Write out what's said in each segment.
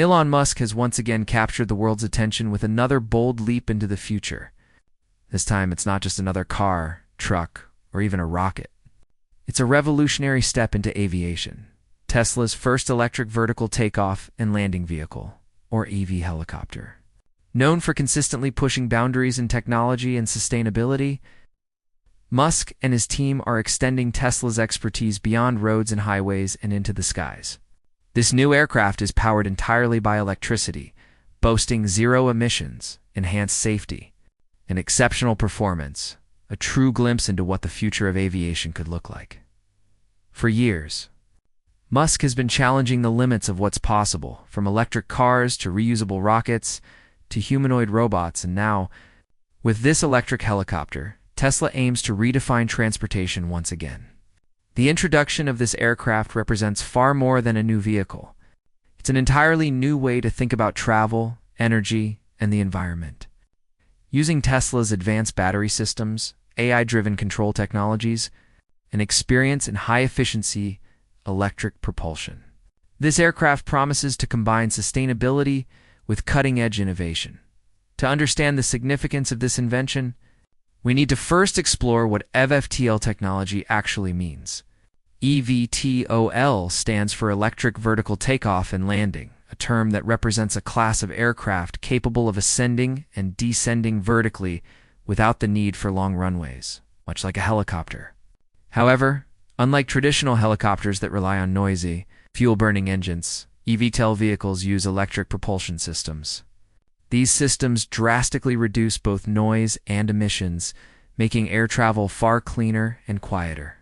Elon Musk has once again captured the world's attention with another bold leap into the future. This time, it's not just another car, truck, or even a rocket. It's a revolutionary step into aviation. Tesla's first electric vertical takeoff and landing vehicle, or EV helicopter. Known for consistently pushing boundaries in technology and sustainability, Musk and his team are extending Tesla's expertise beyond roads and highways and into the skies. This new aircraft is powered entirely by electricity, boasting zero emissions, enhanced safety, and exceptional performance, a true glimpse into what the future of aviation could look like. For years, Musk has been challenging the limits of what's possible, from electric cars to reusable rockets to humanoid robots, and now, with this electric helicopter, Tesla aims to redefine transportation once again. The introduction of this aircraft represents far more than a new vehicle. It's an entirely new way to think about travel, energy, and the environment. Using Tesla's advanced battery systems, AI-driven control technologies, and experience in high-efficiency electric propulsion, this aircraft promises to combine sustainability with cutting-edge innovation. To understand the significance of this invention, we need to first explore what eVTOL technology actually means. eVTOL stands for Electric Vertical Takeoff and Landing, a term that represents a class of aircraft capable of ascending and descending vertically without the need for long runways, much like a helicopter. However, unlike traditional helicopters that rely on noisy, fuel-burning engines, eVTOL vehicles use electric propulsion systems. These systems drastically reduce both noise and emissions, making air travel far cleaner and quieter.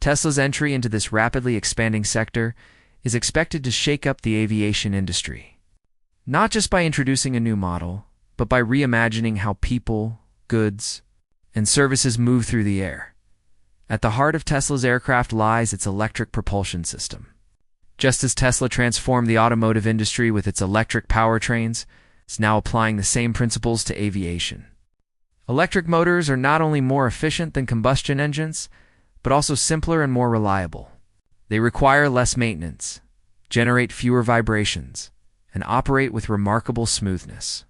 Tesla's entry into this rapidly expanding sector is expected to shake up the aviation industry, not just by introducing a new model, but by reimagining how people, goods, and services move through the air. At the heart of Tesla's aircraft lies its electric propulsion system. Just as Tesla transformed the automotive industry with its electric powertrains, it's now applying the same principles to aviation. Electric motors are not only more efficient than combustion engines, but also simpler and more reliable. They require less maintenance, generate fewer vibrations, and operate with remarkable smoothness.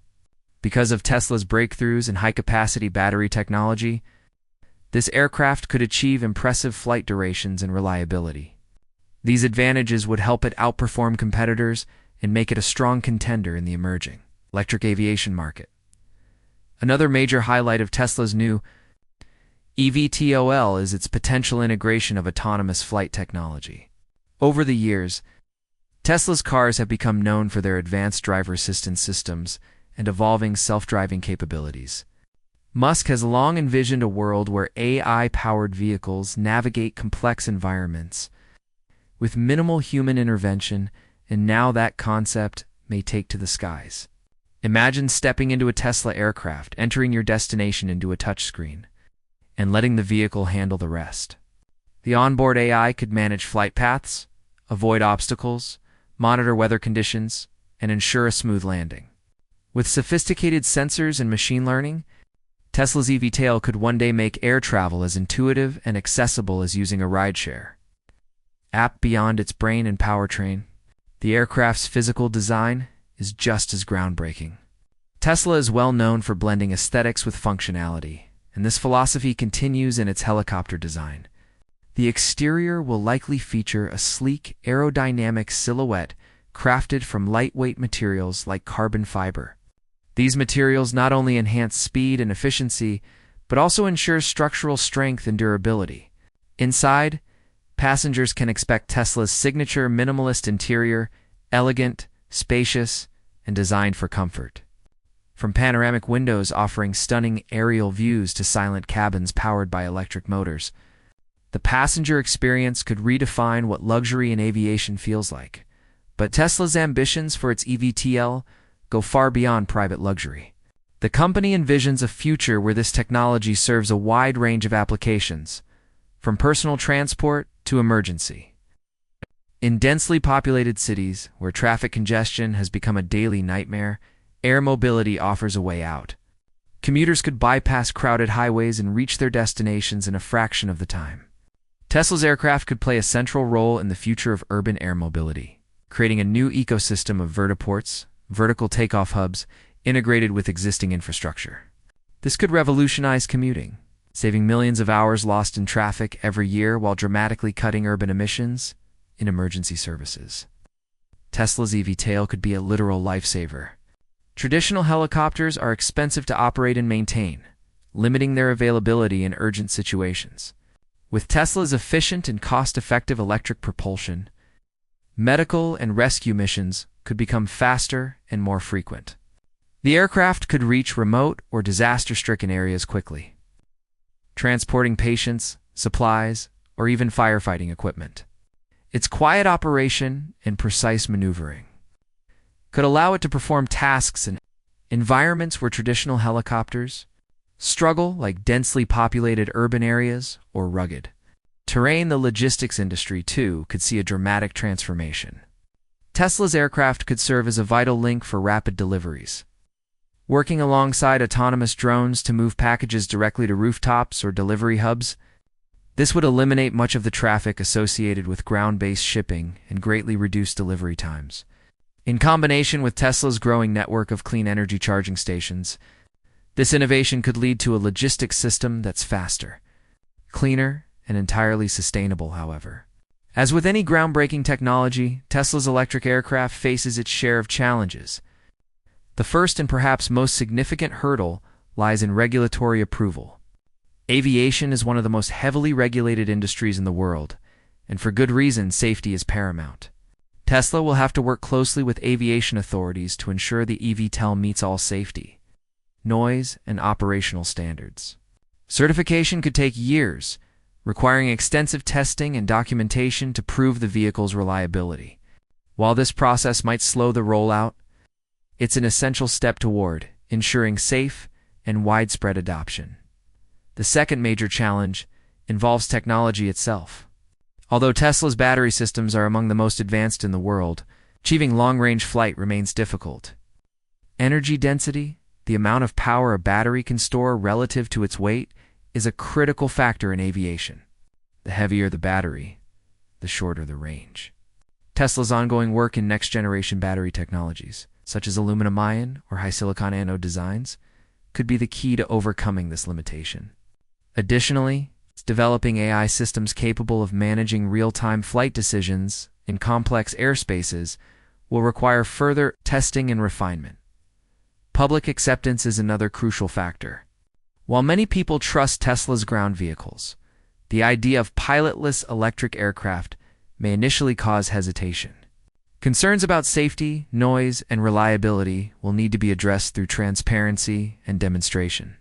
Because of Tesla's breakthroughs in high-capacity battery technology, this aircraft could achieve impressive flight durations and reliability. These advantages would help it outperform competitors and make it a strong contender in the emerging electric aviation market. Another major highlight of Tesla's new eVTOL is its potential integration of autonomous flight technology. Over the years, Tesla's cars have become known for their advanced driver assistance systems and evolving self-driving capabilities. Musk has long envisioned a world where AI-powered vehicles navigate complex environments with minimal human intervention, and now that concept may take to the skies. Imagine stepping into a Tesla aircraft, entering your destination into a touchscreen, and letting the vehicle handle the rest. The onboard AI could manage flight paths, avoid obstacles, monitor weather conditions, and ensure a smooth landing. With sophisticated sensors and machine learning, Tesla's eVTOL could one day make air travel as intuitive and accessible as using a rideshare. App beyond its brain and powertrain, the aircraft's physical design is just as groundbreaking. Tesla is well known for blending aesthetics with functionality, and this philosophy continues in its helicopter design. The exterior will likely feature a sleek, aerodynamic silhouette crafted from lightweight materials like carbon fiber. These materials not only enhance speed and efficiency, but also ensure structural strength and durability. Inside, passengers can expect Tesla's signature minimalist interior, elegant, spacious, and designed for comfort. From panoramic windows offering stunning aerial views to silent cabins powered by electric motors, the passenger experience could redefine what luxury in aviation feels like. But Tesla's ambitions for its eVTOL go far beyond private luxury. The company envisions a future where this technology serves a wide range of applications, from personal transport to emergency. In densely populated cities, where traffic congestion has become a daily nightmare, air mobility offers a way out. Commuters could bypass crowded highways and reach their destinations in a fraction of the time. Tesla's aircraft could play a central role in the future of urban air mobility. creating a new ecosystem of vertiports, vertical takeoff hubs, integrated with existing infrastructure. This could revolutionize commuting, saving millions of hours lost in traffic every year while dramatically cutting urban emissions in emergency services. Tesla's eVTOL could be a literal lifesaver. Traditional helicopters are expensive to operate and maintain, limiting their availability in urgent situations. With Tesla's efficient and cost-effective electric propulsion, medical and rescue missions could become faster and more frequent. The aircraft could reach remote or disaster-stricken areas quickly, transporting patients, supplies, or even firefighting equipment. Its quiet operation and precise maneuvering could allow it to perform tasks in environments where traditional helicopters struggle, like densely populated urban areas or rugged terrain. The logistics industry, too, could see a dramatic transformation. Tesla's aircraft could serve as a vital link for rapid deliveries, working alongside autonomous drones to move packages directly to rooftops or delivery hubs. This would eliminate much of the traffic associated with ground-based shipping and greatly reduce delivery times. In combination with Tesla's growing network of clean energy charging stations, this innovation could lead to a logistics system that's faster, cleaner, and entirely sustainable. However, as with any groundbreaking technology, Tesla's electric aircraft faces its share of challenges. The first and perhaps most significant hurdle lies in regulatory approval. Aviation is one of the most heavily regulated industries in the world, and for good reason. Safety is paramount. Tesla will have to work closely with aviation authorities to ensure the eVTOL meets all safety, noise, and operational standards. Certification could take years, requiring extensive testing and documentation to prove the vehicle's reliability. While this process might slow the rollout, it's an essential step toward ensuring safe and widespread adoption. The second major challenge involves technology itself. Although Tesla's battery systems are among the most advanced in the world, achieving long-range flight remains difficult. Energy density, the amount of power a battery can store relative to its weight, is a critical factor in aviation. The heavier the battery, the shorter the range. Tesla's ongoing work in next-generation battery technologies, such as aluminum-ion or high-silicon anode designs, could be the key to overcoming this limitation. Additionally, developing AI systems capable of managing real-time flight decisions in complex airspaces will require further testing and refinement. Public acceptance is another crucial factor. While many people trust Tesla's ground vehicles, the idea of pilotless electric aircraft may initially cause hesitation. Concerns about safety, noise, and reliability will need to be addressed through transparency and demonstration.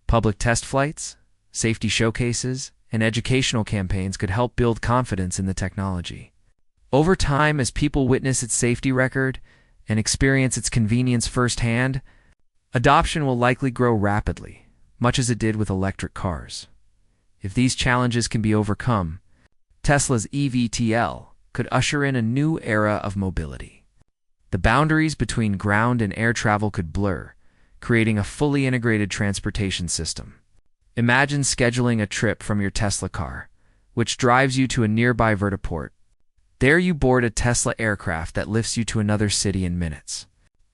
Public test flights, safety showcases, and educational campaigns could help build confidence in the technology. Over time, as people witness its safety record and experience its convenience firsthand, adoption will likely grow rapidly, much as it did with electric cars. If these challenges can be overcome, Tesla's eVTOL could usher in a new era of mobility. The boundaries between ground and air travel could blur, creating a fully integrated transportation system. Imagine scheduling a trip from your Tesla car, which drives you to a nearby vertiport. There you board a Tesla aircraft that lifts you to another city in minutes.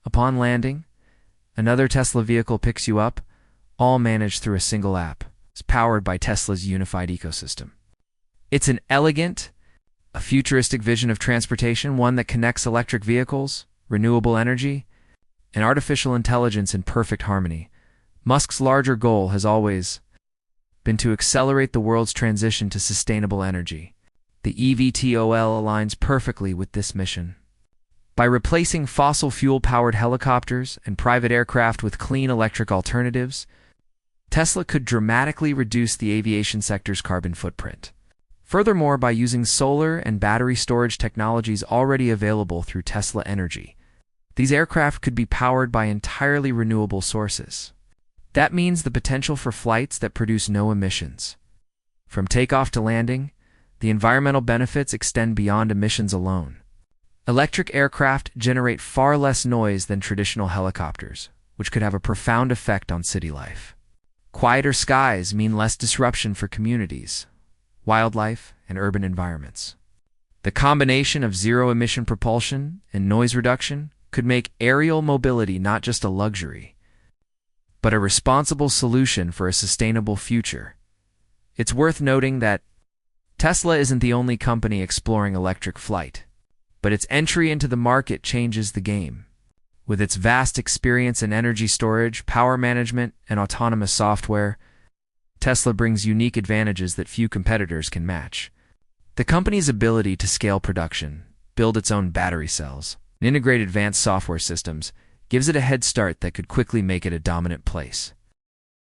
Upon landing, another Tesla vehicle picks you up, all managed through a single app. It's powered by Tesla's unified ecosystem. It's an elegant, a futuristic vision of transportation, one that connects electric vehicles, renewable energy, and artificial intelligence in perfect harmony. Musk's larger goal has always been to accelerate the world's transition to sustainable energy. The eVTOL aligns perfectly with this mission. By replacing fossil fuel-powered helicopters and private aircraft with clean electric alternatives, Tesla could dramatically reduce the aviation sector's carbon footprint. Furthermore, by using solar and battery storage technologies already available through Tesla Energy, these aircraft could be powered by entirely renewable sources. That means the potential for flights that produce no emissions. From takeoff to landing, the environmental benefits extend beyond emissions alone. Electric aircraft generate far less noise than traditional helicopters, which could have a profound effect on city life. Quieter skies mean less disruption for communities, wildlife, and urban environments. The combination of zero-emission propulsion and noise reduction could make aerial mobility not just a luxury, but a responsible solution for a sustainable future. It's worth noting that Tesla isn't the only company exploring electric flight, but its entry into the market changes the game. With its vast experience in energy storage, power management, and autonomous software, Tesla brings unique advantages that few competitors can match. The company's ability to scale production, build its own battery cells, and integrate advanced software systems gives it a head start that could quickly make it a dominant place.